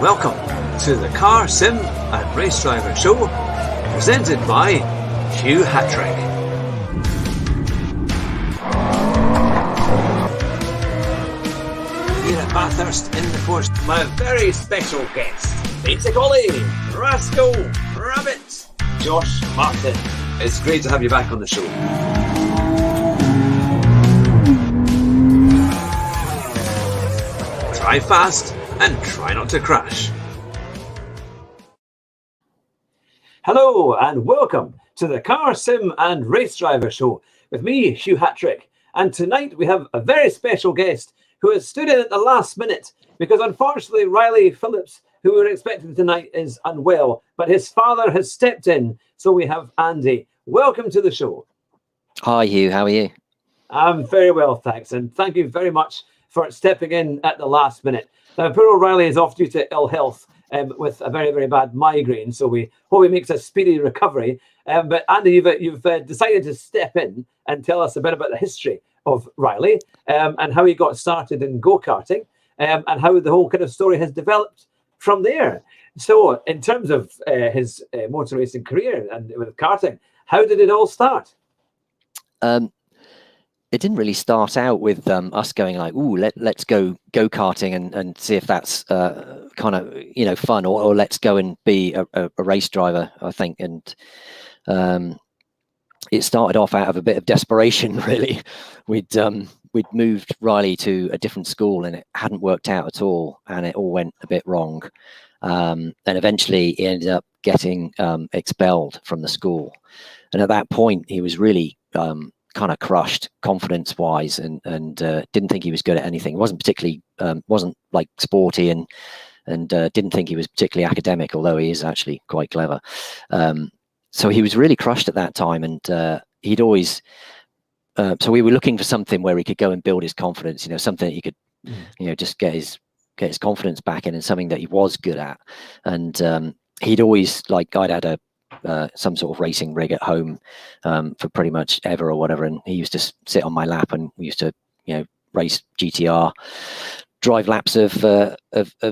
Welcome to the Car Sim and Race Driver Show, presented by Hugh Hatrick. Here at Bathurst in the Forest, my very special guest, basically Rascal Rabbit, Josh Martin. It's great to have you back on the show. Drive fast and try not to crash. Hello and welcome to the Car Sim and Race Driver Show with me, Hugh Hatrick. And tonight we have a very special guest who has stood in at the last minute because unfortunately Riley Phillips, who we were expecting tonight, is unwell, but his father has stepped in. So we have Andy. Welcome to the show. Hi Hugh, how are you? I'm very well, thanks. And thank you very much for stepping in at the last minute. Now, poor O'Reilly is off due to ill health with a very, very bad migraine, so we hope he makes a speedy recovery. But Andy, you've decided to step in and tell us a bit about the history of Riley and how he got started in go-karting and how the whole kind of story has developed from there. So, in terms of his motor racing career and with karting, how did it all start? It didn't really start out with us going like, "Ooh, let's go karting and see if that's kind of fun, or let's go and be a race driver." I think, and it started off out of a bit of desperation. Really, we'd moved Riley to a different school and it hadn't worked out at all, and it all went a bit wrong. And eventually, he ended up getting expelled from the school, and at that point, he was really kind of crushed confidence-wise, and didn't think he was good at anything. He wasn't particularly wasn't like sporty, and didn't think he was particularly academic, although he is actually quite clever. So he was really crushed at that time, and he'd always. So we were looking for something where he could go and build his confidence. Something that he could, just get his confidence back in, and something that he was good at. And he'd always I'd had some sort of racing rig at home for pretty much ever or whatever, and he used to sit on my lap, and we used to race GTR, drive laps of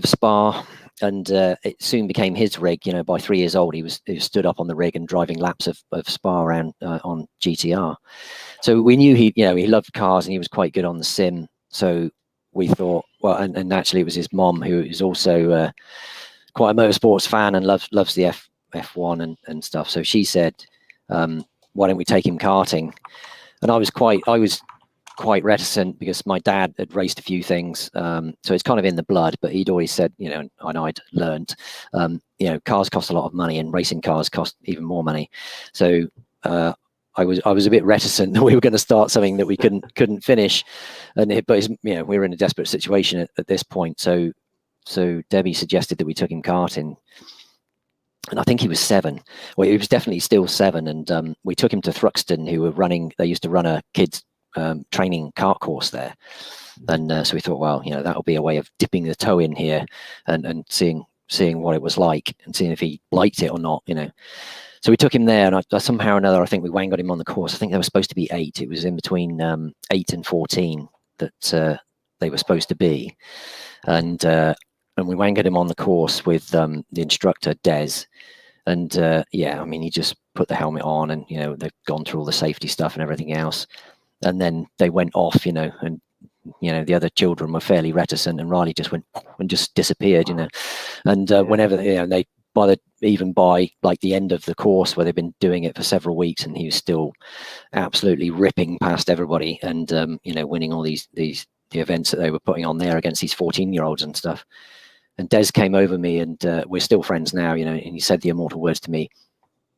Spa, and it soon became his rig. By 3 years old, he was stood up on the rig and driving laps of Spa around on GTR. So we knew he loved cars and he was quite good on the sim. So we thought, well, and actually it was his mom, who is also quite a motorsports fan and loves the F1 and stuff. So she said, why don't we take him karting? And I was quite reticent because my dad had raced a few things. So it's kind of in the blood, but he'd always said, and I'd learned, cars cost a lot of money and racing cars cost even more money. So I was a bit reticent that we were going to start something that we couldn't finish. But we were in a desperate situation at this point. So Debbie suggested that we took him karting. And I think he was 7. Well, he was definitely still 7. And we took him to Thruxton, who were they used to run a kids training kart course there. And so we thought, well, that'll be a way of dipping the toe in here and seeing what it was like and seeing if he liked it or not, So we took him there, and I somehow or another, I think we wangled him on the course. I think there was supposed to be 8. It was in between 8 and 14 that they were supposed to be. And we wangled him on the course with the instructor, Des. And he just put the helmet on, and, they've gone through all the safety stuff and everything else. And then they went off, and, the other children were fairly reticent, and Riley just went and just disappeared, And whenever, even by like the end of the course, where they've been doing it for several weeks, and he was still absolutely ripping past everybody and, winning all the events that they were putting on there against these 14-year-olds and stuff. And Des came over me, and we're still friends now, and he said the immortal words to me,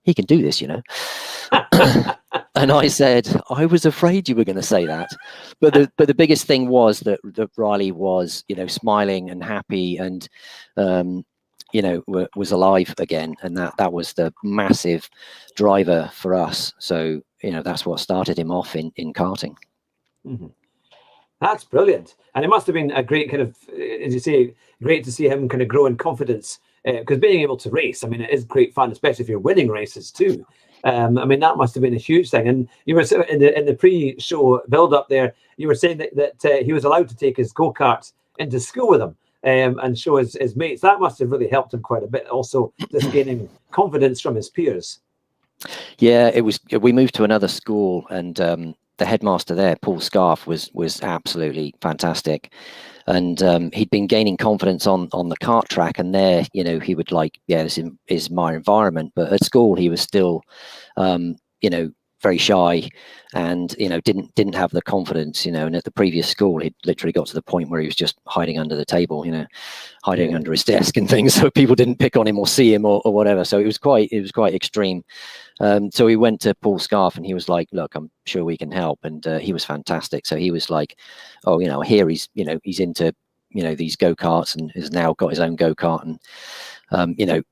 "He can do this, And I said, I was afraid you were going to say that. But the biggest thing was that Riley was, smiling and happy and, was alive again. And that was the massive driver for us. So, that's what started him off in karting. Mm-hmm. That's brilliant. And it must have been a great kind of, as you say, great to see him kind of grow in confidence, because being able to race, it is great fun, especially if you're winning races too. That must have been a huge thing. And you were in the pre-show build-up there, you were saying that he was allowed to take his go-kart into school with him. and show his mates. That must have really helped him quite a bit. Also, just gaining confidence from his peers. Yeah, it was. We moved to another school, and the headmaster there, Paul Scarf, was absolutely fantastic. And he'd been gaining confidence on the kart track, and there, you know, he would like, yeah, this is my environment. But at school, he was still, you know, very shy, and you know, didn't have the confidence, you know. And at the previous school, he'd literally got to the point where he was just hiding under the table, you know, hiding under his desk and things, so people didn't pick on him or see him or whatever. So it was quite extreme. So we went to Paul Scarf, and he was like, look, I'm sure we can help. And he was fantastic. So he was like, oh, you know, here he's into, you know, these go-karts, and has now got his own go-kart. And, you know,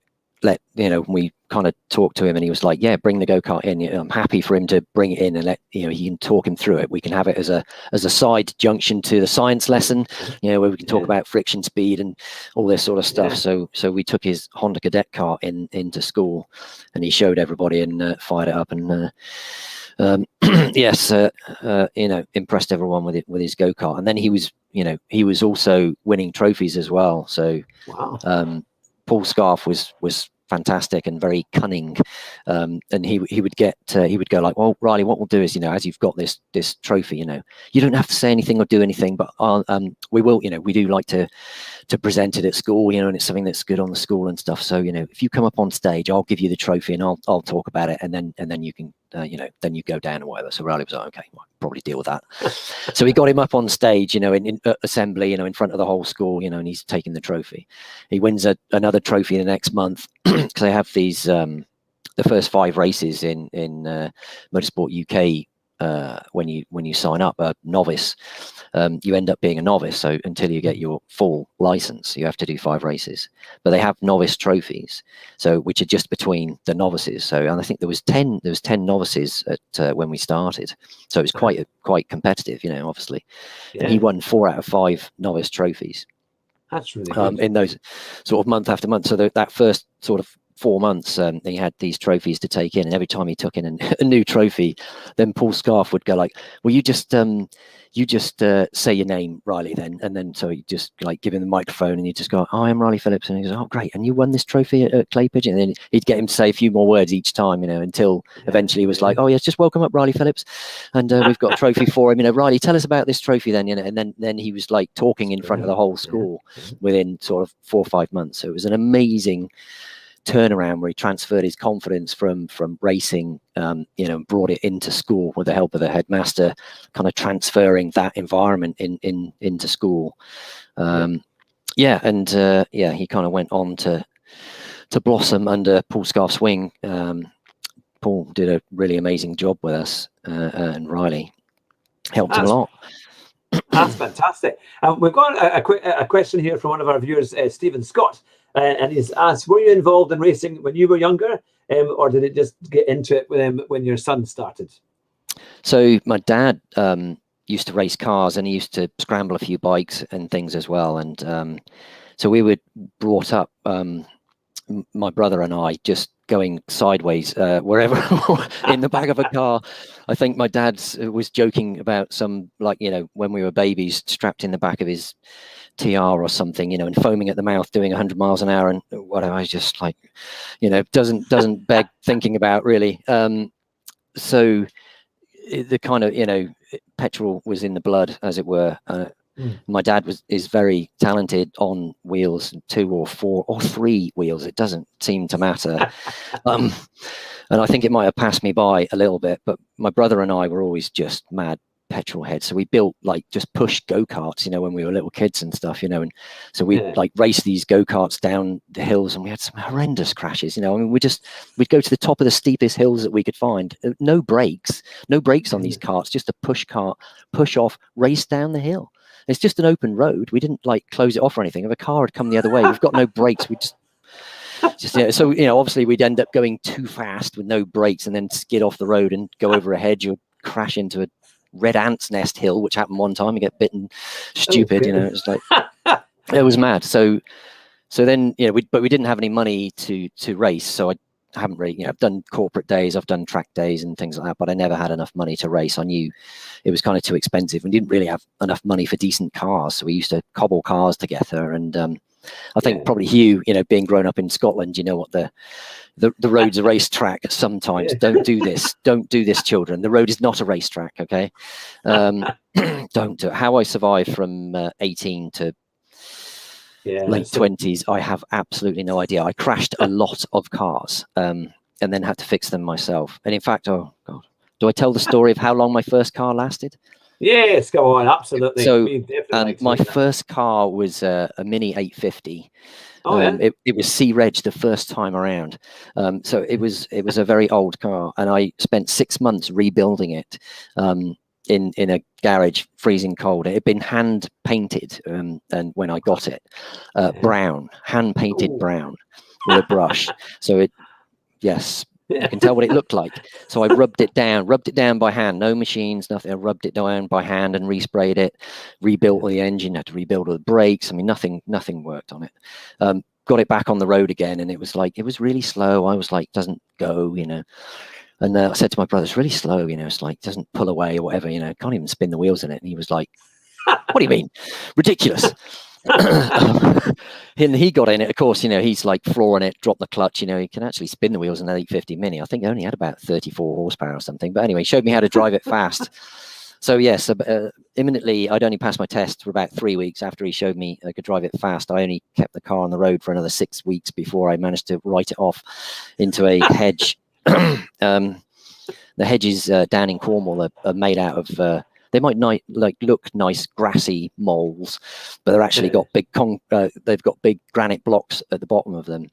we kind of talked to him, and he was like, yeah, bring the go-kart in. You know, I'm happy for him to bring it in, and let, you know, he can talk him through it. We can have it as a side junction to the science lesson, you know, where we can talk about friction speed and all this sort of stuff. So we took his Honda Cadet car into school, and he showed everybody and fired it up, and yes, you know, impressed everyone with his go-kart. And then he was also winning trophies as well. So wow. Paul Scarf was fantastic and very cunning, and he would go like, well, Riley, what we'll do is, you know, as you've got this trophy, you know, you don't have to say anything or do anything, but we will, you know, we do like to present it at school, you know, and it's something that's good on the school and stuff. So, you know, if you come up on stage, I'll give you the trophy, and I'll talk about it, and then you can, you know, then you go down or whatever. So Riley was like, okay, I'll probably deal with that. So we got him up on stage, you know, in assembly, you know, in front of the whole school, you know, and he's taking the trophy. He wins another trophy the next month, because they have these the first 5 races in Motorsport UK. When you sign up a novice, you end up being a novice. So until you get your full license, you have to do 5 races. But they have novice trophies, so which are just between the novices. So, and I think there was 10 novices at when we started. So it was quite competitive, you know, obviously. Yeah. And he won 4 out of 5 novice trophies. That's really good. In those sort of month after month. So that first sort of 4 months, he had these trophies to take in, and every time he took in a new trophy, then Paul Scarf would go like, well, you just say your name, Riley, then. And then so you just like give him the microphone, and you just go, oh, I'm Riley Phillips. And he goes, oh, great, and you won this trophy at Clay Pigeon. And then he'd get him to say a few more words each time, you know, until eventually he was like, oh yes, just welcome up Riley Phillips, and we've got a trophy for him, you know. Riley, tell us about this trophy then, you know. And then he was like talking in front of the whole school within sort of 4 or 5 months. So it was an amazing turnaround where he transferred his confidence from racing, you know, and brought it into school with the help of the headmaster, kind of transferring that environment into school. And he kind of went on to blossom under Paul Scarf's wing. Paul did a really amazing job with us, and Riley helped him a lot. That's fantastic. We've got a question here from one of our viewers, Stephen Scott. And he's asked, were you involved in racing when you were younger, or did it just get into it when your son started? So my dad used to race cars, and he used to scramble a few bikes and things as well. And so we were brought up, my brother and I, just going sideways wherever in the back of a car. I think my dad was joking about some, like, you know, when we were babies, strapped in the back of his TR or something, you know, and foaming at the mouth, doing 100 miles an hour and whatever. I was just like, you know, doesn't beg thinking about, really. So the kind of, you know, petrol was in the blood, as it were. My dad is very talented on wheels, 2 or 4 or 3 wheels. It doesn't seem to matter. And I think it might have passed me by a little bit, but my brother and I were always just mad petrol heads. So we built like just push go-karts, you know, when we were little kids and stuff, you know. And so we like raced these go-karts down the hills, and we had some horrendous crashes, you know. I mean, we'd go to the top of the steepest hills that we could find. No brakes on these carts, just a push cart, push off, race down the hill. It's just an open road. We didn't like close it off or anything. If a car had come the other way, we've got no brakes. We just you know, so, you know, obviously we'd end up going too fast with no brakes, and then skid off the road and go over a hedge or crash into a red ant's nest hill, which happened one time. You get bitten stupid, you know. It was like, it was mad. So then, you know, we didn't have any money to race. So haven't really, I've done corporate days, I've done track days and things like that, but I never had enough money to race. I knew it was kind of too expensive. We didn't really have enough money for decent cars, so we used to cobble cars together. And I think probably Hugh, being grown up in Scotland, you know what the road's a racetrack sometimes. Don't do this, children. The road is not a racetrack, okay? Don't do it. How I survived from 18 to late 20s, I have absolutely no idea. I crashed a lot of cars and then had to fix them myself. And in fact, oh God, do I tell the story of how long my first car lasted? Yes, go on, absolutely. So my first car was a Mini 850. It was C-Reg the first time around. So it was a very old car, and I spent 6 months rebuilding it in a garage, freezing cold. It had been hand painted, and when I got it, brown, hand painted brown with a brush. So you can tell what it looked like. So I rubbed it down by hand, no machines, nothing. I rubbed it down by hand and resprayed it, rebuilt the engine, had to rebuild all the brakes. I mean, nothing worked on it. Got it back on the road again, and it was really slow. I was like, doesn't go, And I said to my brother, it's really slow, it's like, doesn't pull away or whatever, can't even spin the wheels in it. And he was like, what do you mean? Ridiculous. And he got in it, of course, he's like flooring it, drop the clutch, he can actually spin the wheels in an 850 Mini. I think it only had about 34 horsepower or something. But anyway, he showed me how to drive it fast. So yes, imminently, I'd only passed my test for about 3 weeks after he showed me I could drive it fast. I only kept the car on the road for another 6 weeks before I managed to write it off into a hedge. The hedges down in Cornwall are made out of they might look nice grassy moles, but they're actually got big they've got big granite blocks at the bottom of them.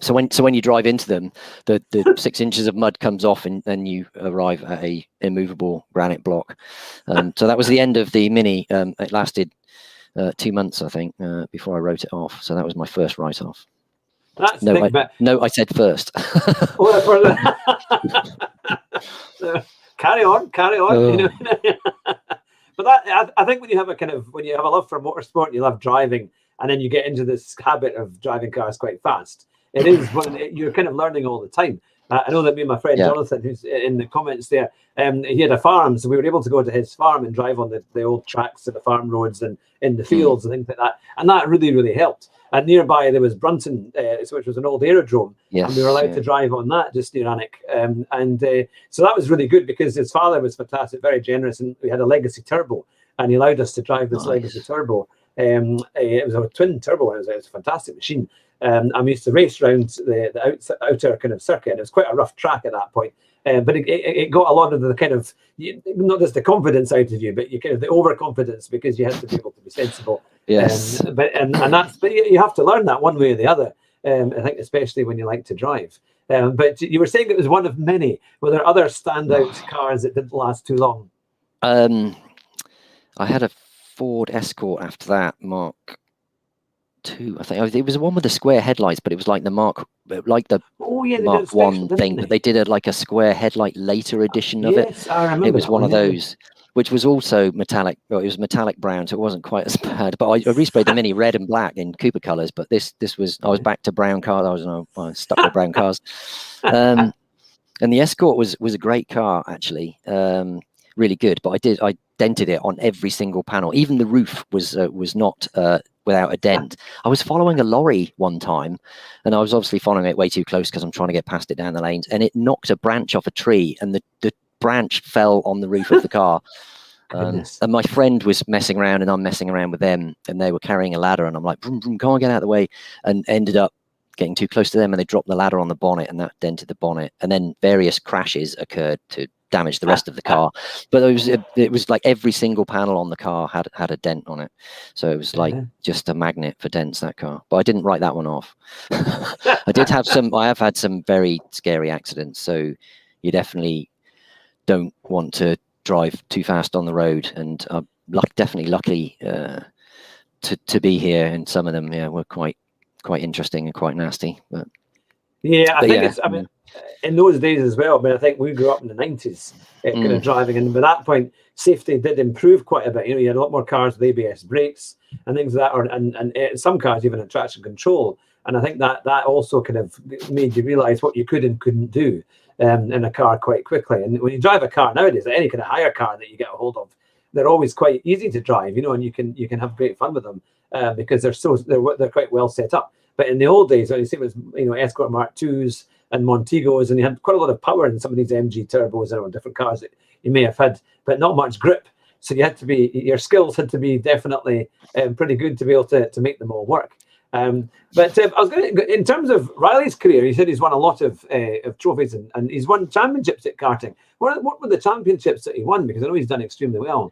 So when you drive into them, the 6 inches of mud comes off, and then you arrive at a immovable granite block. So that was the end of the Mini. It lasted 2 months, I think, before I wrote it off. So that was my first write-off. No, I said first. Carry on. But I think when you have a love for motorsport and you love driving, and then you get into this habit of driving cars quite fast, it is when you're kind of learning all the time. I know that me and my friend Jonathan, who's in the comments there, he had a farm, so we were able to go to his farm and drive on the old tracks and the farm roads and in the fields and things like that. And that really, really helped. And nearby there was Brunton, which was an old aerodrome, and we were allowed to drive on that just near Hatrick. So that was really good because his father was fantastic, very generous, and we had a Legacy Turbo, and he allowed us to drive this Legacy Turbo. It was a twin turbo, and it was a fantastic machine. And we used to race around the outer kind of circuit, and it was quite a rough track at that point. But it got a lot of the kind of, not just the confidence out of you, but you kind of the overconfidence, because you had to be able to be sensible. Yes. But you have to learn that one way or the other. I think especially when you like to drive. But you were saying it was one of many. Were there other standout cars that didn't last too long? I had a Ford Escort after that, Mark II, I think. It was the one with the square headlights, but it was like the Mark One thing. But they did a square headlight later edition of it. I remember. It was one of those, which was also metallic. Well, it was metallic brown, so it wasn't quite as bad. But I resprayed the Mini red and black in Cooper colours. But this was, I was back to brown cars. I was stuck with brown cars. And the Escort was a great car, actually. Really good, but I dented it on every single panel. Even the roof was not without a dent. I was following a lorry one time, and I was obviously following it way too close because I'm trying to get past it down the lanes, and it knocked a branch off a tree, and the branch fell on the roof of the car. And my friend was messing around, and I'm messing around with them, and they were carrying a ladder, and I'm like, vroom, vroom, can't get out of the way, and ended up getting too close to them, and they dropped the ladder on the bonnet, and that dented the bonnet. And then various crashes occurred to damage the rest of the car, but it was like every single panel on the car had a dent on it, so it was like just a magnet for dents, that car. But I didn't write that one off. I have had some very scary accidents, so you definitely don't want to drive too fast on the road, and I'm definitely lucky to be here, and some of them were quite interesting and quite nasty. But I think it's, I mean, in those days as well, I mean, I think we grew up in the 90s, kind of driving, and by that point, safety did improve quite a bit. You know, you had a lot more cars with ABS brakes and things like that, and some cars even had traction control. And I think that also kind of made you realise what you could and couldn't do in a car quite quickly. And when you drive a car nowadays, any kind of hire car that you get a hold of, they're always quite easy to drive, you know, and you can have great fun with them because they're quite well set up. But in the old days, when you see it was, you know, Escort Mark IIs and Montegos, and you had quite a lot of power in some of these MG turbos or different cars that you may have had, but not much grip. So your skills had to be definitely pretty good to be able to make them all work. But I was going to, in terms of Riley's career, he said he's won a lot of trophies and he's won championships at karting. What were the championships that he won? Because I know he's done extremely well.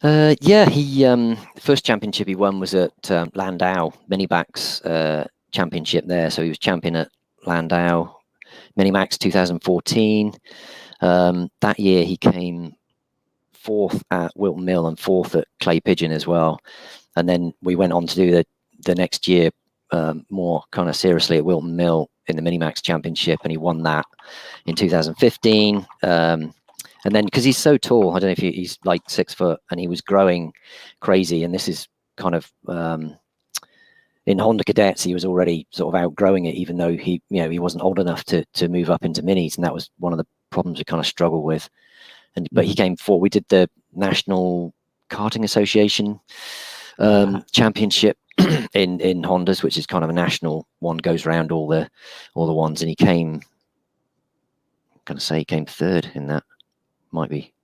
Yeah, he the first championship he won was at Landau Minimax championship there. So he was champion at Landau Minimax 2014. That year he came fourth at Wilton Mill and fourth at Clay Pigeon as well. And then we went on to do the next year more kind of seriously at Wilton Mill in the Minimax championship, and he won that in 2015. And then because he's so tall, I don't know if he's like 6 foot, and he was growing crazy. And this is kind of in Honda Cadets, he was already sort of outgrowing it, even though he wasn't old enough to move up into minis, and that was one of the problems we kind of struggled with. But he came forward. We did the National Karting Association championship in Hondas, which is kind of a national one, goes around all the ones, and he came. I'm gonna say he came third in that. Might be.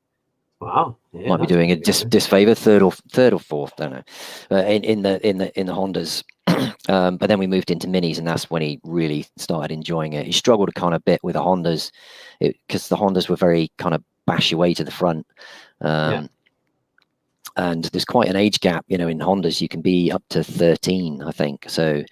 Wow. Yeah, might be doing a disfavor, third or fourth, don't know. In the Hondas, but then we moved into minis, and that's when he really started enjoying it. He struggled a kind of bit with the Hondas, because the Hondas were very kind of bash you way to the front, and there's quite an age gap. You know, in Hondas you can be up to 13, I think. So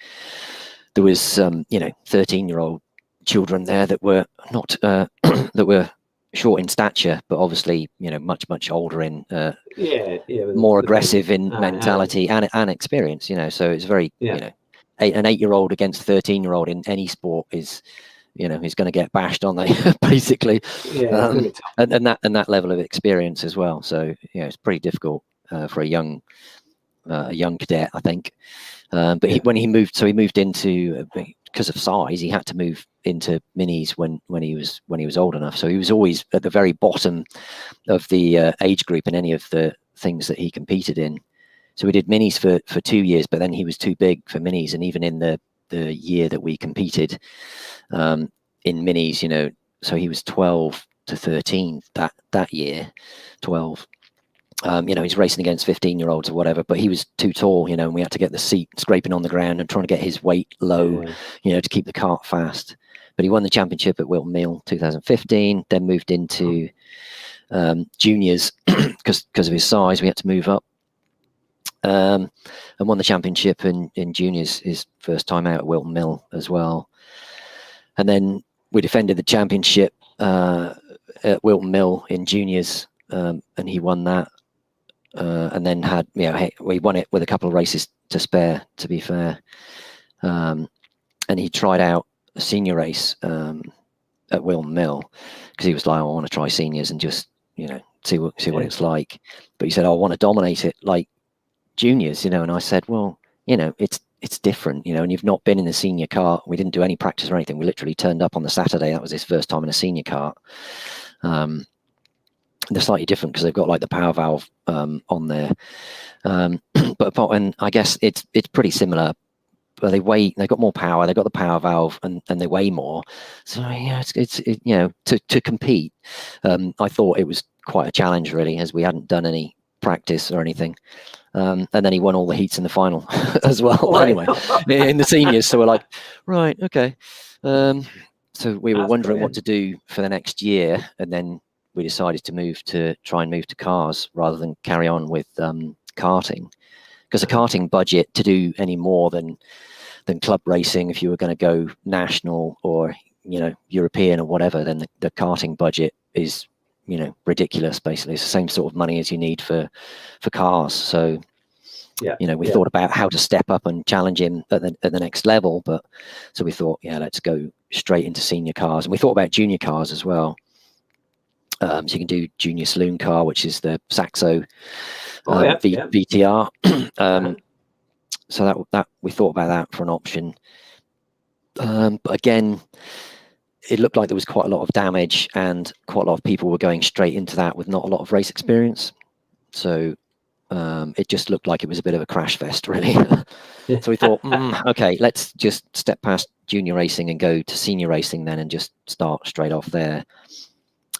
there was 13-year-old children there that were not that were short in stature, but obviously, much older in more aggressive in mentality and experience, so it's very, an 8-year-old against a 13-year-old in any sport is, is going to get bashed, aren't they? Basically. And that level of experience as well. So, it's pretty difficult for a young cadet, I think. But when he moved into, because of size, he had to move into minis when he was old enough. So he was always at the very bottom of the age group in any of the things that he competed in. So we did minis for 2 years, but then he was too big for minis. And even in the year that we competed in minis, so he was 12 to 13 that year, 12. He's racing against 15-year-olds or whatever, but he was too tall, and we had to get the seat scraping on the ground and trying to get his weight low, to keep the kart fast. But he won the championship at Wilton Mill 2015, then moved into juniors because of his size. We had to move up, and won the championship in juniors his first time out at Wilton Mill as well. And then we defended the championship at Wilton Mill in juniors, and he won that. And then we won it with a couple of races to spare, to be fair. And he tried out a senior race at Wilton Mill because he was like, I want to try seniors and just see what it's like. But he said, I want to dominate it like juniors, and I said, well, it's different, and you've not been in the senior kart. We didn't do any practice or anything. We literally turned up on the Saturday. That was his first time in a senior kart. They're slightly different because they've got like the power valve on there, and I guess it's pretty similar. But they've got more power. They've got the power valve, and they weigh more. So it's to compete. I thought it was quite a challenge really, as we hadn't done any practice or anything. And then he won all the heats in the final as well. Anyway, in the seniors, so we're like, right, okay. So we were wondering what to do for the next year, and then we decided to try and move to cars rather than carry on with karting, because the karting budget to do any more than club racing, if you were going to go national or European or whatever, then the karting budget is ridiculous. Basically, it's the same sort of money as you need for cars. So Yeah. You know, we thought about how to step up and challenge him at the next level, but so we thought, yeah, let's go straight into senior cars, and we thought about junior cars as well. So you can do junior saloon car, which is the Saxo VTR. So that we thought about that for an option, but again, it looked like there was quite a lot of damage, and quite a lot of people were going straight into that with not a lot of race experience. So it just looked like it was a bit of a crash fest, really. So we thought, okay, let's just step past junior racing and go to senior racing then, and just start straight off there.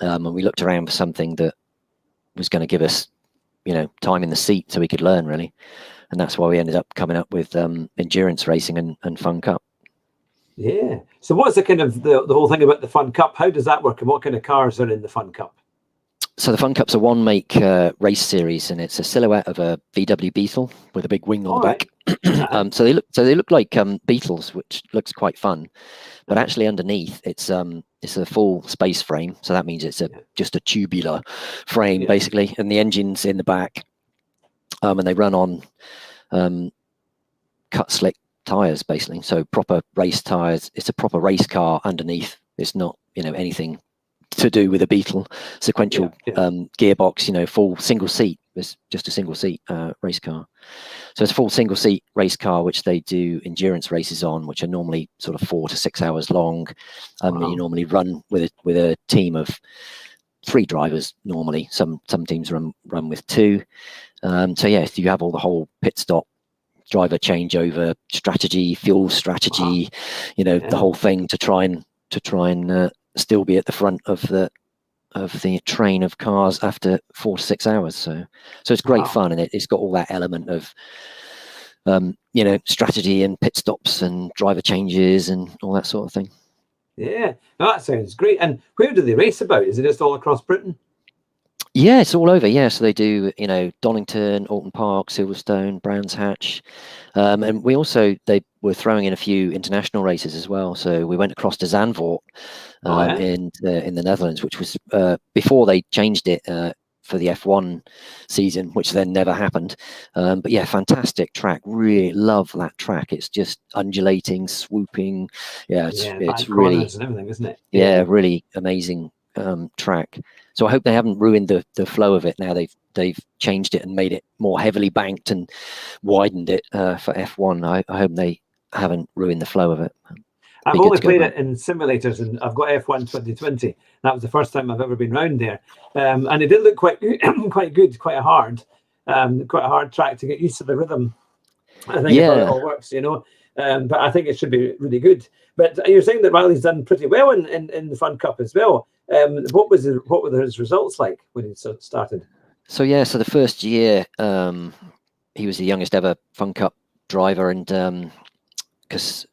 And we looked around for something that was going to give us, you know, time in the seat so we could learn, really. And that's why we ended up coming up with endurance racing and Fun Cup. Yeah. So what's the kind of the whole thing about the Fun Cup? How does that work, and what kind of cars are in the Fun Cup? So the Fun Cup's a one-make race series, and it's a silhouette of a VW Beetle with a big wing on the back. So they look like Beetles, which looks quite fun. But actually, underneath, it's a full space frame. So that means it's just a tubular frame, basically, and the engine's in the back. And they run on cut slick tires, basically. So proper race tires. It's a proper race car underneath. It's not, you know, anything to do with a Beetle sequential gearbox, you know, full single seat. It's just a single seat race car. So it's a full single seat race car, which they do endurance races on, which are normally sort of 4 to 6 hours long. You normally run with a team of 3 drivers. Normally, some teams run with 2. So yeah, you have all the whole pit stop, driver changeover strategy, fuel strategy, you know, the whole thing to try and still be at the front of the train of cars after 4 to 6 hours. So it's great fun, and it's got all that element of you know, strategy and pit stops and driver changes and all that sort of thing. Yeah, that sounds great. And where do they race about? Is it just all across Britain? Yeah, it's all over. Yeah, so they do, you know, Donington, Alton Park, Silverstone, Brands Hatch, and they were throwing in a few international races as well. So we went across to Zandvoort in the Netherlands, which was before they changed it for the F1 season, which then never happened. But yeah, fantastic track. Really love that track. It's just undulating, swooping. Yeah, it's really and everything, isn't it? Yeah, really amazing track. So I hope they haven't ruined the flow of it. Now they've changed it and made it more heavily banked and widened it for F1. I hope they haven't ruined the flow of it. I've only played it in simulators, and I've got F1 2020. That was the first time I've ever been round there, and it did look quite good, quite a hard track to get used to the rhythm. I think it all works, you know. But I think it should be really good. But you're saying that Riley's done pretty well in the Fun Cup as well. What were his results like when he started? So the first year he was the youngest ever Fun Cup driver, and because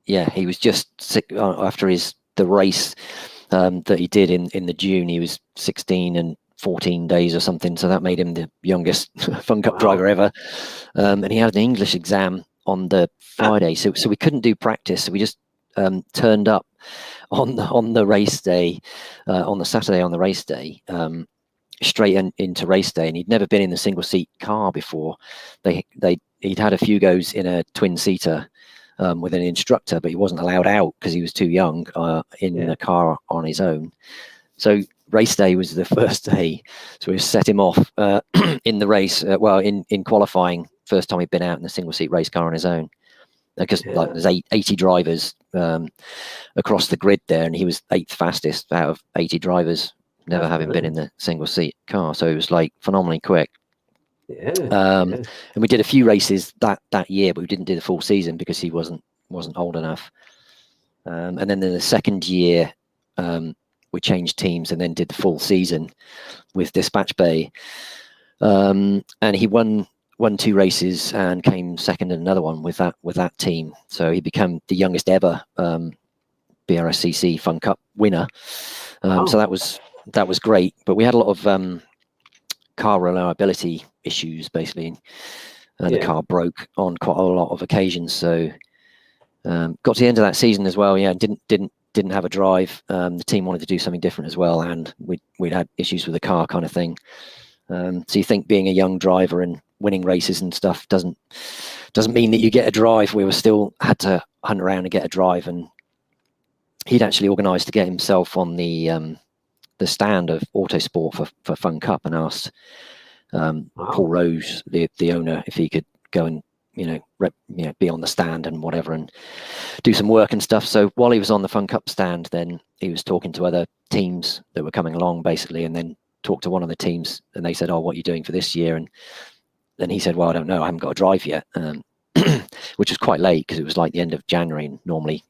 he was just sick after the race that he did in the June. He was 16 and 14 days or something, so that made him the youngest Fun Cup driver ever. And he had an English exam on the Friday, so we couldn't do practice. So we just turned up on the race day, on the Saturday on the race day, straight into race day. And he'd never been in the single seat car before. He'd had a few goes in a twin seater with an instructor, but he wasn't allowed out because he was too young in the car on his own. So race day was the first day, so we set him off in the race. In qualifying, first time he'd been out in a single seat race car on his own, because there's 80 drivers across the grid there, and he was 8th fastest out of 80 drivers, never having been in the single seat car. So it was like phenomenally quick. And we did a few races that year, but we didn't do the full season because he wasn't old enough. And then in the second year, we changed teams and then did the full season with Dispatch Bay. And he won 2 races and came second in another one with that team. So he became the youngest ever BRSCC Fun Cup winner. So that was great. But we had a lot of car reliability issues, basically. The car broke on quite a lot of occasions. So got to the end of that season as well. Yeah, didn't have a drive. The team wanted to do something different as well, and we'd had issues with the car, kind of thing. So you think being a young driver and winning races and stuff doesn't mean that you get a drive. We were still had to hunt around and get a drive, and he'd actually organised to get himself on the stand of Autosport for Fun Cup, and asked Paul Rose, the owner, if he could go and be on the stand and whatever and do some work and stuff. So while he was on the Fun Cup stand, then he was talking to other teams that were coming along basically, and then talked to one of the teams, and they said, "Oh, what are you doing for this year?" And then he said, "Well, I don't know, I haven't got a drive yet," which was quite late because it was like the end of January, and normally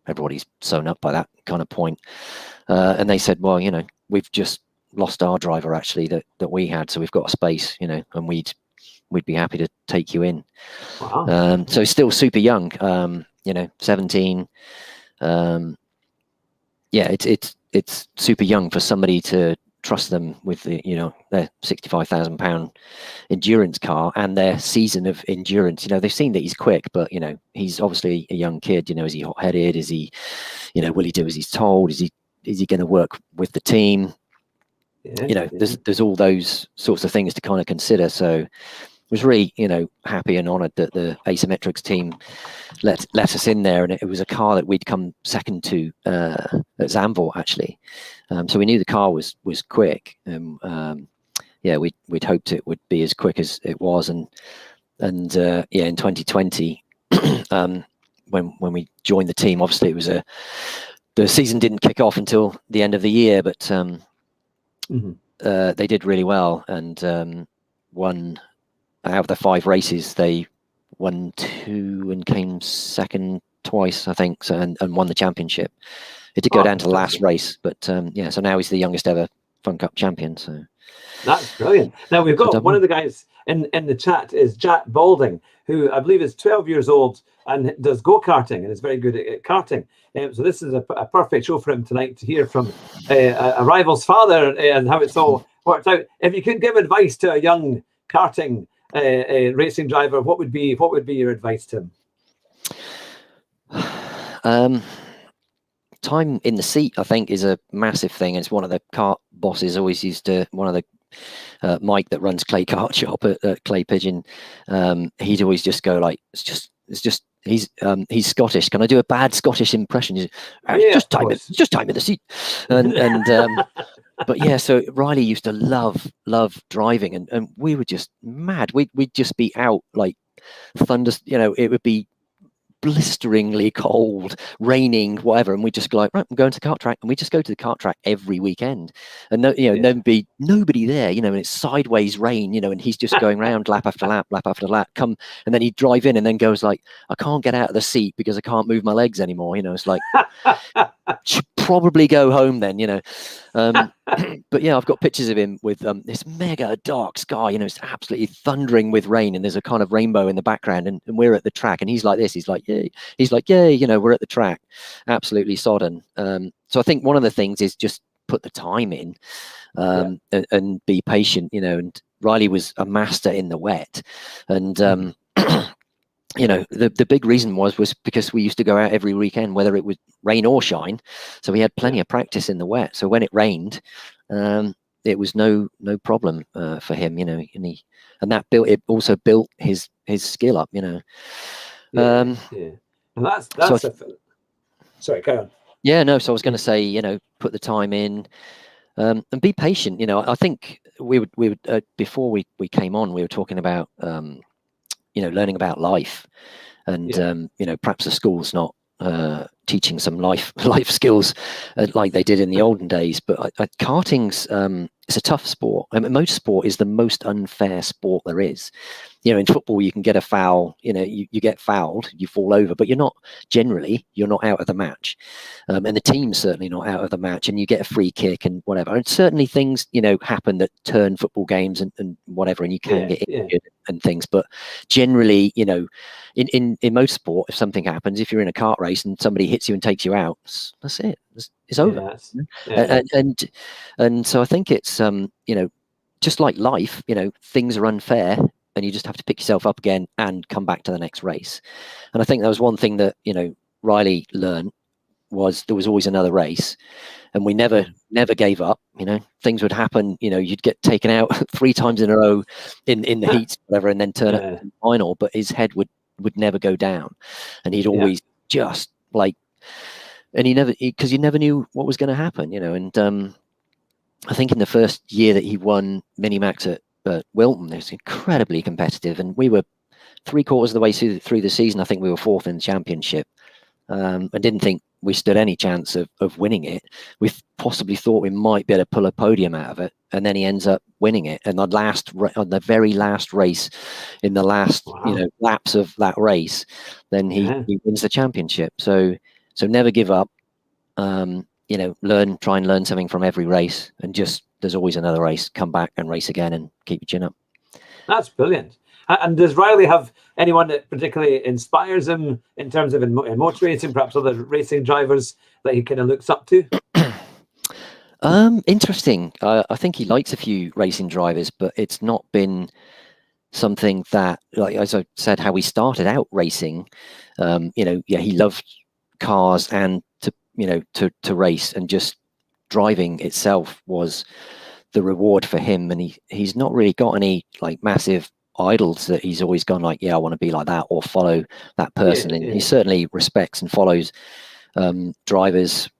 everybody's sewn up by that kind of point. And they said, "Well, we've just lost our driver actually that we had, so we've got a space, and we'd be happy to take you in." Wow. So he's still super young, 17. It's super young for somebody to trust them with their £65,000 endurance car and their season of endurance. They've seen that he's quick, but he's obviously a young kid. Is he hot-headed? Is he, will he do as he's told? Is he going to work with the team? There's all those sorts of things to kind of consider. So I was really, happy and honoured that the Asymmetrics team let us in there, and it was a car that we'd come second to at Zandvoort actually. So we knew the car was quick. We'd hoped it would be as quick as it was, and in 2020, when we joined the team, obviously it was the season didn't kick off until the end of the year, but they did really well and won. Out of the 5 races, they won 2 and came second twice, I think, so, and won the championship. It did go down to the last race, but so now he's the youngest ever Fun Cup champion. So that's brilliant. Now we've got one of the guys in the chat is Jack Balding, who I believe is 12 years old and does go-karting and is very good at karting. So this is a perfect show for him tonight to hear from a rival's father and how it's all worked out. If you could give advice to a young karting racing driver, what would be your advice to him? Time in the seat, I think, is a massive thing. It's one of the kart bosses always used to, one of the Mike that runs Clay Kart Shop at Clay Pigeon, he'd always just go like, it's just he's Scottish. Can I do a bad Scottish impression? Just time in the seat. And but yeah, so Riley used to love driving, and we were just mad. We'd just be out like thunder, it would be blisteringly cold, raining, whatever, and we just go like, right, I'm going to the kart track, and we just go to the kart track every weekend, and nobody there, and it's sideways rain, and he's just going around lap after lap, and then he'd drive in and then goes like, I can't get out of the seat because I can't move my legs anymore. It's like, should probably go home then, but yeah, I've got pictures of him with this mega dark sky, it's absolutely thundering with rain, and there's a kind of rainbow in the background, and we're at the track, and he's like this, he's like, yay, we're at the track, absolutely sodden. So I think one of the things is just put the time in, and be patient, and Riley was a master in the wet, and the big reason was because we used to go out every weekend, whether it was rain or shine. So we had plenty of practice in the wet. So when it rained, it was no problem for him, and that also built his skill up, And that's sorry, carry on. Yeah, no. So I was going to say, put the time in, and be patient. I think we would before we came on, we were talking about learning about life, and perhaps the school's not teaching some life skills like they did in the olden days. But karting's it's a tough sport. I mean, motorsport is the most unfair sport there is. In football, you can get a foul. You get fouled, you fall over, but you're not out of the match, and the team's certainly not out of the match. And you get a free kick and whatever. And certainly things happen that turn football games and whatever, and you can get injured and things. But generally, in motorsport, if something happens, if you're in a kart race and somebody hits you and takes you out, that's it. It's over. And so I think it's just like life. Things are unfair, and you just have to pick yourself up again and come back to the next race. And I think that was one thing that Riley learned was there was always another race, and we never gave up. Things would happen. You'd get taken out 3 times in a row in the heats, whatever, and then turn up in the final. But his head would never go down, and he'd always just like, and because you never knew what was going to happen. And I think in the first year that he won Mini Max at Wilton, it was incredibly competitive, and we were 3/4 of the way through the season. I think we were 4th in the championship. I didn't think we stood any chance of winning it. We possibly thought we might be able to pull a podium out of it, and then he ends up winning it. And on the very last race, in the last laps of that race, then he wins the championship. So never give up. Try and learn something from every race, and just there's always another race. Come back and race again, and keep your chin up. That's brilliant. And does Riley have anyone that particularly inspires him in terms of in motor racing, perhaps other racing drivers that he kind of looks up to? Interesting. I think he likes a few racing drivers, but it's not been something that, like as I said, how we started out racing. He loved cars and to race, and just driving itself was the reward for him. And he's not really got any like massive idols that he's always gone like, I want to be like that or follow that person. And he certainly respects and follows drivers.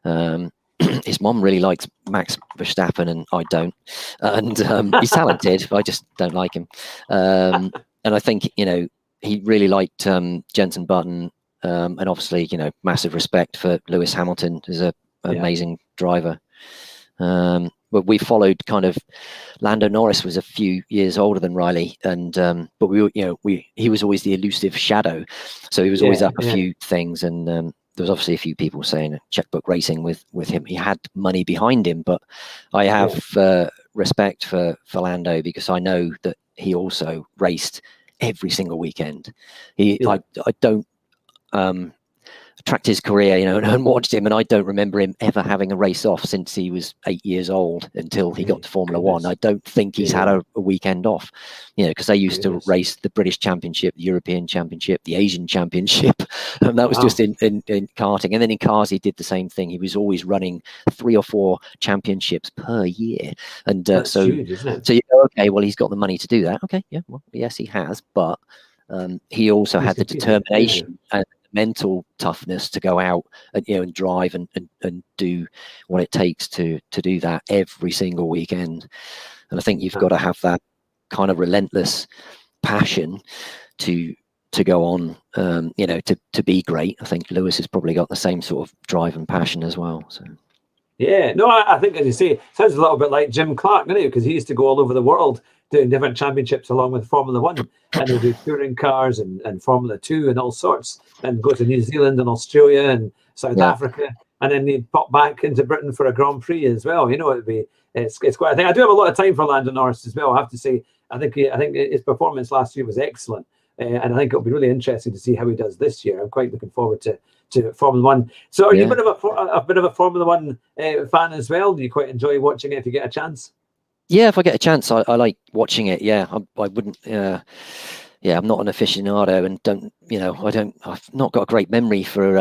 His mom really likes Max Verstappen, and I don't. And he's talented, but I just don't like him. And I think he really liked Jenson Button, and obviously massive respect for Lewis Hamilton as an amazing driver. But we followed kind of Lando Norris was a few years older than Riley, and but he was always the elusive shadow, so he was always up a few things, and there was obviously a few people saying checkbook racing with him. He had money behind him, but I have respect for Lando, because I know that he also raced every single weekend. I don't tracked his career, and watched him, and I don't remember him ever having a race off since he was 8 years old until he got to Formula One. I don't think he's had a weekend off, because they used to race the British Championship, the European Championship, the Asian Championship, and that was just in karting. And then in cars, he did the same thing. He was always running 3 or 4 championships per year, and That's huge, isn't it? so okay, well, he's got the money to do that. Okay, well, yes, he has, but he also had the determination and mental toughness to go out and drive and do what it takes to do that every single weekend. And I think you've got to have that kind of relentless passion to go on, to be great. I think Lewis has probably got the same sort of drive and passion as well. So. Yeah, no, I think, as you say, it sounds a little bit like Jim Clark, doesn't it? Because he used to go all over the world doing different championships along with Formula One, and they do touring cars and Formula 2 and all sorts, and go to New Zealand and Australia and South Africa, and then they pop back into Britain for a Grand Prix as well. It's quite a thing. I do have a lot of time for Lando Norris as well, I have to say. I think his performance last year was excellent, and I think it'll be really interesting to see how he does this year. I'm quite looking forward to Formula One. So are you a bit of a Formula One fan as well? Do you quite enjoy watching it if you get a chance? Yeah, if I get a chance, I like watching it. Yeah, I wouldn't. I'm not an aficionado, and I've not got a great memory for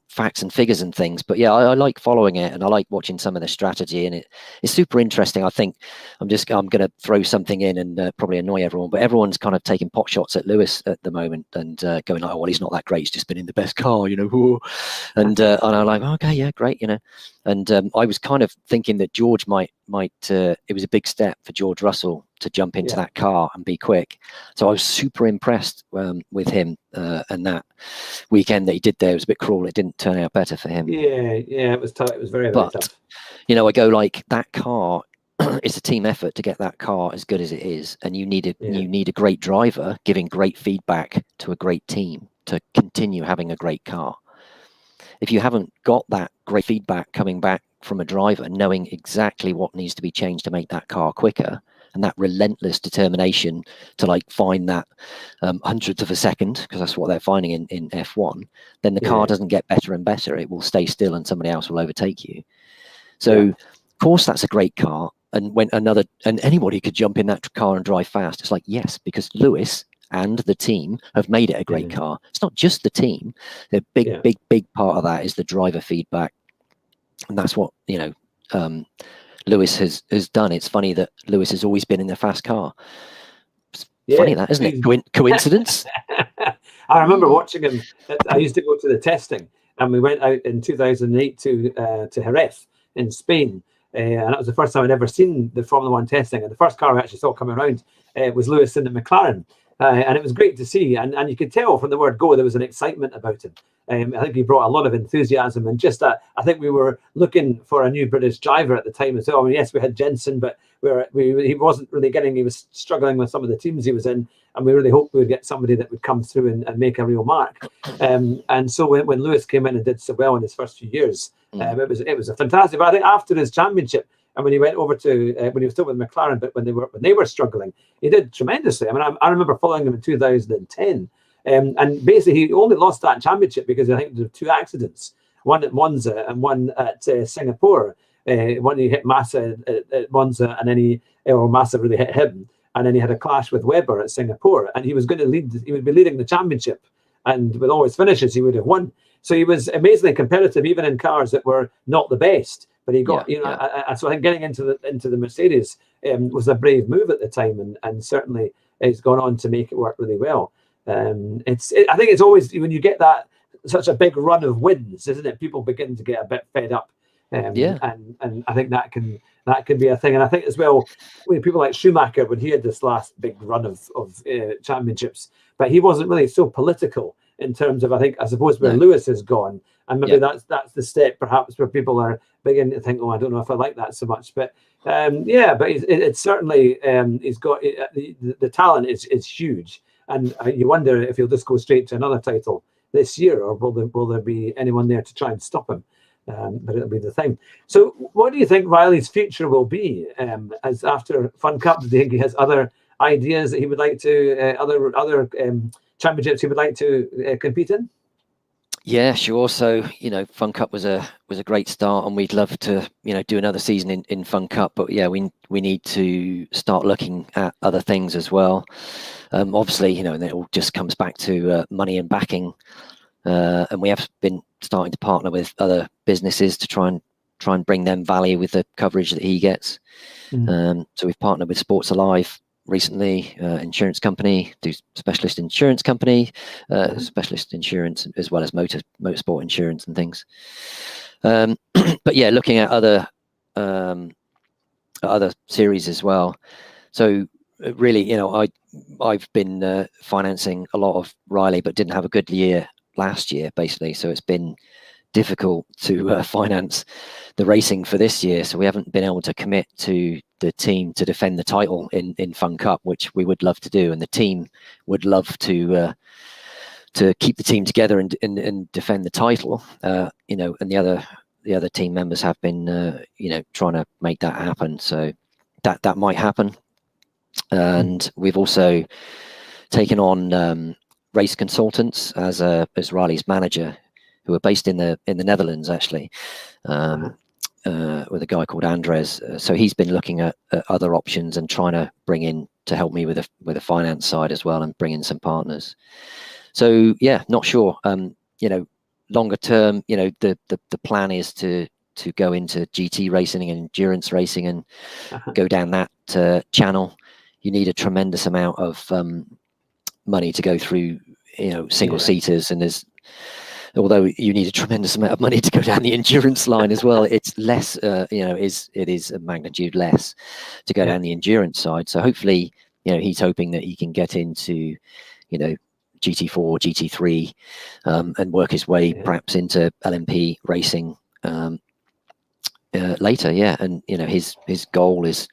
facts and figures and things. But yeah, I like following it, and I like watching some of the strategy, and it's super interesting. I think I'm going to throw something in and probably annoy everyone, but everyone's kind of taking pot shots at Lewis at the moment and going like, oh, well, he's not that great. He's just been in the best car, and I'm like, okay, yeah, great, And I was kind of thinking that George might it was a big step for George Russell to jump into that car and be quick. So I was super impressed with him, and that weekend that he did there was a bit cruel. It didn't turn out better for him. Yeah, it was tough. It was very, very tough. I go like, that car, it's a team effort to get that car as good as it is, and you need a great driver giving great feedback to a great team to continue having a great car. If you haven't got that great feedback coming back from a driver, knowing exactly what needs to be changed to make that car quicker, and that relentless determination to find that hundredth of a second, because that's what they're finding in F1, then the car doesn't get better and better. It will stay still and somebody else will overtake you. So of course that's a great car, and anybody could jump in that car and drive fast. It's like, yes, because Lewis and the team have made it a great car. It's not just the team. The big part of that is the driver feedback, and that's what Lewis has done. It's funny that Lewis has always been in the fast car. It's funny that, isn't it? Coincidence? I remember watching him. I used to go to the testing, and we went out in 2008 to Jerez in Spain. And that was the first time I'd ever seen the Formula One testing. And the first car I actually saw coming around was Lewis in the McLaren. And it was great to see. And you could tell from the word go, there was an excitement about him. I think he brought a lot of enthusiasm. And just that, I think we were looking for a new British driver at the time as well. I mean, yes, we had Jensen, but he wasn't really he was struggling with some of the teams he was in. And we really hoped we would get somebody that would come through and make a real mark. And so when Lewis came in and did so well in his first few years, it was a fantastic. But I think after his championship, and when he went over to when he was still with McLaren, but when they were struggling, he did tremendously. I mean, I remember following him in 2010, and basically he only lost that championship because I think there were two accidents, one at Monza and one at Singapore. One he hit Massa at Monza, and then Massa really hit him, and then he had a clash with Webber at Singapore, and he was going to lead. He would be leading the championship, and with all his finishes, he would have won. So he was amazingly competitive, even in cars that were not the best. But he got, so I think getting into the Mercedes was a brave move at the time, and certainly it's gone on to make it work really well. I think it's always when you get that such a big run of wins, isn't it? People begin to get a bit fed up, and I think that can be a thing. And I think as well, when people like Schumacher, when he had this last big run of championships, but he wasn't really so political in terms of, I suppose where Lewis has gone, and maybe that's the step perhaps where people are beginning to think, oh, I don't know if I like that so much, but but it's certainly he's got the talent is huge, and you wonder if he'll just go straight to another title this year, or will there be anyone there to try and stop him? But it'll be the thing. So, what do you think Riley's future will be as after Fun Cup? Do you think he has other ideas that he would like to other championships he would like to compete in? Yeah, sure. So, Fun Cup was a great start, and we'd love to, do another season in Fun Cup. But yeah, we need to start looking at other things as well. Obviously, and it all just comes back to money and backing. And we have been starting to partner with other businesses to try and bring them value with the coverage that he gets. So we've partnered with Sports Alive recently, insurance company, do specialist insurance company, specialist insurance as well as motorsport insurance and things. But yeah, looking at other series as well. So really, I've been financing a lot of Riley, but didn't have a good year last year, basically. So it's been difficult to finance the racing for this year. So we haven't been able to commit to the team to defend the title in Fun Cup, which we would love to do, and the team would love to keep the team together and defend the title. And the other team members have been trying to make that happen. So that might happen. And we've also taken on race consultants as Riley's manager, who are based in the Netherlands actually, with a guy called Andres. So he's been looking at other options and trying to bring in to help me with the finance side as well, and bring in some partners. So yeah, not sure. Longer term, the plan is to go into GT racing and endurance racing and go down that channel. You need a tremendous amount of money to go through, single seaters, and although you need a tremendous amount of money to go down the endurance line as well, it's less, it is a magnitude less to go down the endurance side. So hopefully, he's hoping that he can get into, GT4, GT3, and work his way perhaps into LMP racing later. Yeah, and his goal is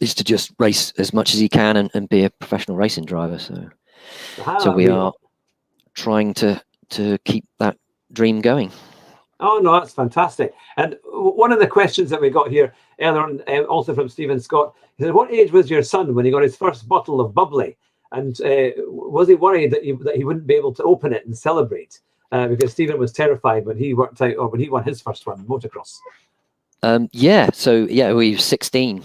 to just race as much as he can and be a professional racing driver. So we are trying to keep that dream going. Oh no, that's fantastic. And one of the questions that we got here earlier on, also from Stephen Scott, he said, "What age was your son when he got his first bottle of bubbly? And was he worried that he wouldn't be able to open it and celebrate?" Because Stephen was terrified when he worked out, or when he won his first one, motocross. So we were 16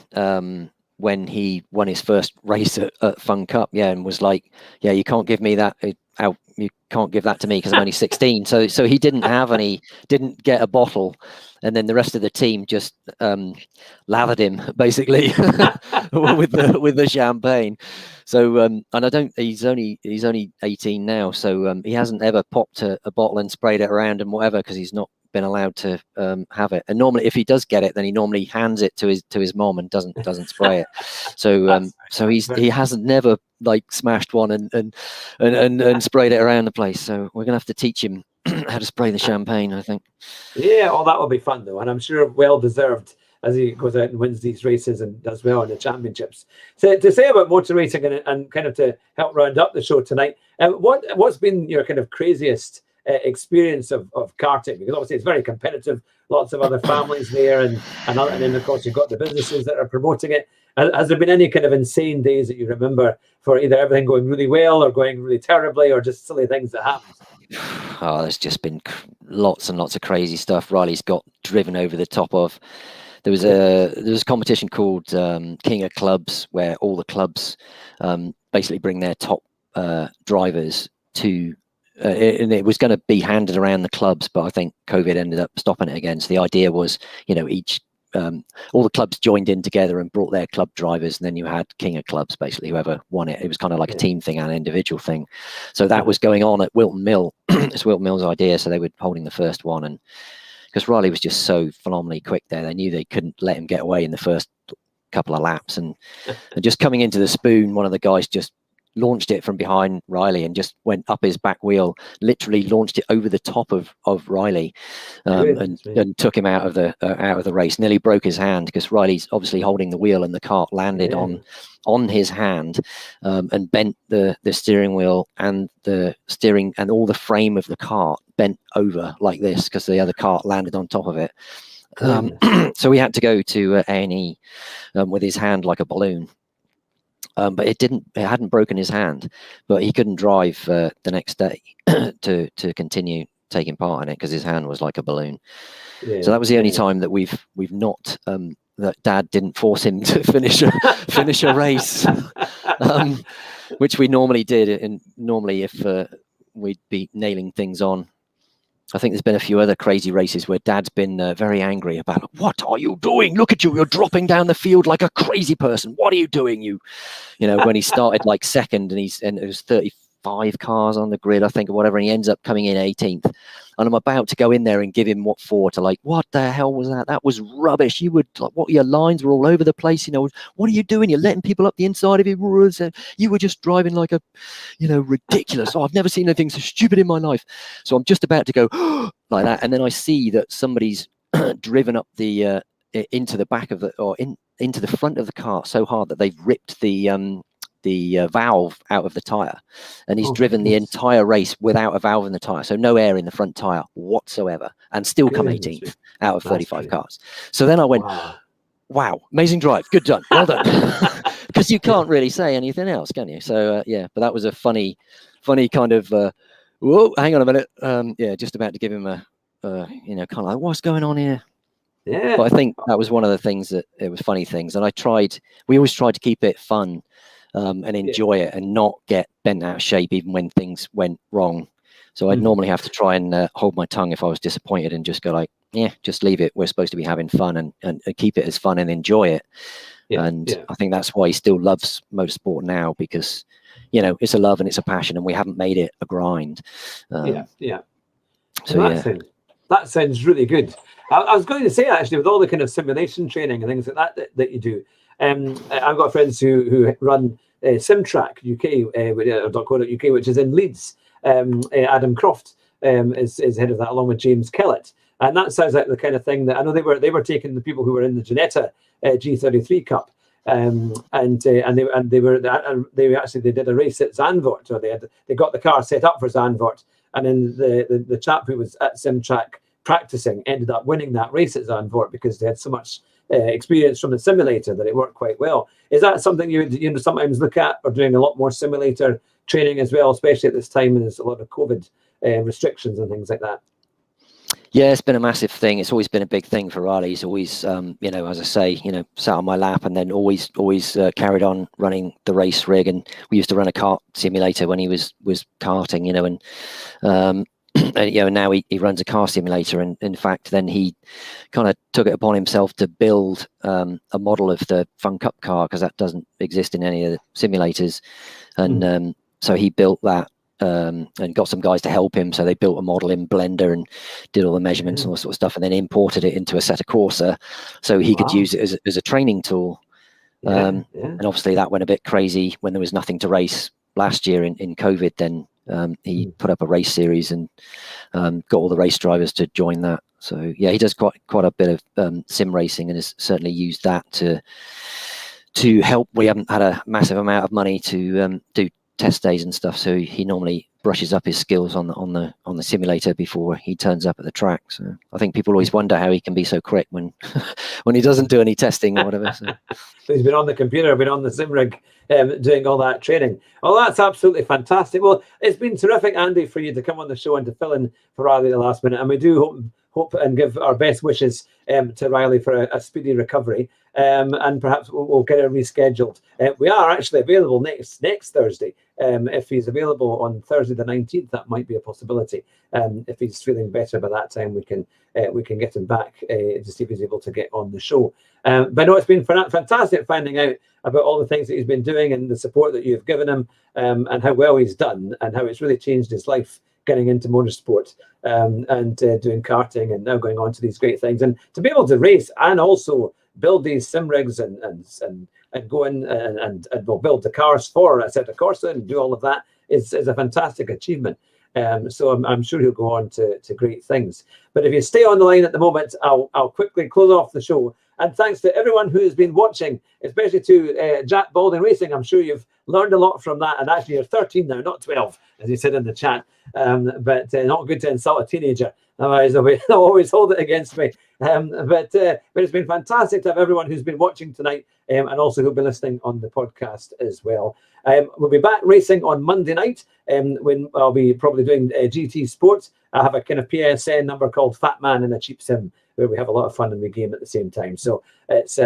when he won his first race at Fun Cup, and was like, yeah, you can't give me that out, you can't give that to me because I'm only 16. So he didn't have any, didn't get a bottle, and then the rest of the team just lathered him basically with the champagne. So and I don't, he's only 18 now, so he hasn't ever popped a bottle and sprayed it around and whatever, because he's not been allowed to have it. And normally if he does get it, then he normally hands it to his mom and doesn't spray it. So so he hasn't never like smashed one and sprayed it around the place. So we're gonna have to teach him how to spray the champagne, I think. Yeah, oh, that will be fun though, and I'm sure well deserved as he goes out and wins these races and does well in the championships. So to say about motor racing and kind of to help round up the show tonight, what's been your kind of craziest experience of karting? Because obviously it's very competitive, lots of other families there, and then of course you've got the businesses that are promoting it. Has there been any kind of insane days that you remember for either everything going really well or going really terribly, or just silly things that happened? Oh, there's just been lots and lots of crazy stuff. Riley's got driven over the top of. There was a competition called King of Clubs, where all the clubs basically bring their top drivers to, and it was going to be handed around the clubs, but I think COVID ended up stopping it again. So the idea was, each all the clubs joined in together and brought their club drivers, and then you had King of Clubs, basically whoever won it. It was kind of like a team thing and an individual thing. So that was going on at Wilton Mill. It's Wilton Mill's idea, so they were holding the first one, and because Riley was just so phenomenally quick there, they knew they couldn't let him get away in the first couple of laps, and just coming into the spoon, one of the guys just launched it from behind Riley and just went up his back wheel, literally launched it over the top of Riley, and took him out of the race. Nearly broke his hand, because Riley's obviously holding the wheel and the cart landed on his hand, and bent the steering wheel and the steering and all the frame of the cart bent over like this, because the other cart landed on top of it. So we had to go to A&E with his hand like a balloon. But it hadn't broken his hand, but he couldn't drive the next day to continue taking part in it, because his hand was like a balloon. So that was the only time that we've not that Dad didn't force him to finish a race, which we normally did. And normally if we'd be nailing things on, I think there's been a few other crazy races where Dad's been very angry about, what are you doing? Look at you, you're dropping down the field like a crazy person. What are you doing? You know, when he started like second, and it was 35 cars on the grid, I think, or whatever, and he ends up coming in 18th. And I'm about to go in there and give him what for, to like, what the hell was that? That was rubbish. You would, like, what, your lines were all over the place. What are you doing? You're letting people up the inside of you. You were just driving like a, ridiculous. Oh, I've never seen anything so stupid in my life. So I'm just about to go like that. And then I see that somebody's driven up the, into the back of the, or into the front of the car so hard that they've ripped the valve out of the tire, and he's driven the entire race without a valve in the tire, so no air in the front tire whatsoever, and still come 18th out of 35 cars. So then I went, wow, amazing drive, good done, well done. Because you can't really say anything else, can you? So but that was a funny kind of whoa, hang on a minute, just about to give him a kind of like, what's going on here? But I think that was one of the things that it was funny things, and we always tried to keep it fun and enjoy it, and not get bent out of shape even when things went wrong. So I'd normally have to try and hold my tongue if I was disappointed, and just go like, just leave it. We're supposed to be having fun, and keep it as fun and enjoy it. I think that's why he still loves motorsport now, because it's a love and it's a passion, and we haven't made it a grind. So that sounds really good. I was going to say, actually, with all the kind of simulation training and things like that you do, I've got friends who run SimTrack UK, which is in Leeds. Adam Croft is head of that, along with James Kellett, and that sounds like the kind of thing that I know they were taking the people who were in the Ginetta G33 Cup, and they did a race at Zandvoort, or they got the car set up for Zandvoort, and then the chap who was at SimTrack practicing ended up winning that race at Zandvoort, because they had so much experience from the simulator that it worked quite well. Is that something you sometimes look at, or doing a lot more simulator training as well, especially at this time when there's a lot of COVID restrictions and things like that? Yeah, it's been a massive thing. It's always been a big thing for Riley. He's always, as I say, sat on my lap and then always carried on running the race rig. And we used to run a kart simulator when he was karting, and and now he runs a car simulator. And in fact, then he kind of took it upon himself to build a model of the Fun Cup car, because that doesn't exist in any of the simulators. And so he built that. And got some guys to help him, so they built a model in Blender and did all the measurements and all that sort of stuff, and then imported it into Assetto Corsa, so he could use it as a training tool. And obviously that went a bit crazy when there was nothing to race last year in COVID. Then he put up a race series and got all the race drivers to join that. So yeah, he does quite a bit of sim racing, and has certainly used that to help. We haven't had a massive amount of money to do test days and stuff, so he normally brushes up his skills on the simulator before he turns up at the track. So I think people always wonder how he can be so quick when when he doesn't do any testing or whatever. So. He's been on the computer, been on the sim rig, doing all that training. Oh, that's absolutely fantastic. Well, it's been terrific, Andy, for you to come on the show and to fill in for Riley at the last minute, and we do hope and give our best wishes to Riley for a speedy recovery, and perhaps we'll get it rescheduled. We are actually available next Thursday. If he's available on Thursday the 19th, that might be a possibility. If he's feeling better by that time, we can get him back to see if he's able to get on the show. But no, it's been fantastic finding out about all the things that he's been doing and the support that you've given him, and how well he's done and how it's really changed his life getting into motorsport, and doing karting, and now going on to these great things, and to be able to race and also build these sim rigs and go in and build the cars for Assetto Corsa and do all of that is a fantastic achievement. So I'm sure he'll go on to great things. But if you stay on the line at the moment, I'll quickly close off the show. And thanks to everyone who has been watching, especially to Jack Balding Racing. I'm sure you've learned a lot from that. And actually, you're 13 now, not 12, as he said in the chat. But not good to insult a teenager. Otherwise, they'll always hold it against me. But it's been fantastic to have everyone who's been watching tonight, and also who'll be listening on the podcast as well. We'll be back racing on Monday night, when I'll be probably doing GT Sports. I have a kind of PSN number called Fat Man in a Cheap Sim, where we have a lot of fun in the game at the same time. So it's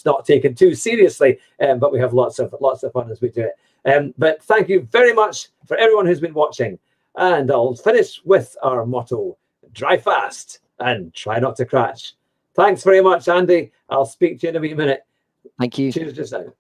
not taken too seriously, but we have lots of fun as we do it. But thank you very much for everyone who's been watching. And I'll finish with our motto: drive fast and try not to crash. Thanks very much, Andy. I'll speak to you in a wee minute. Thank you. Cheers just now.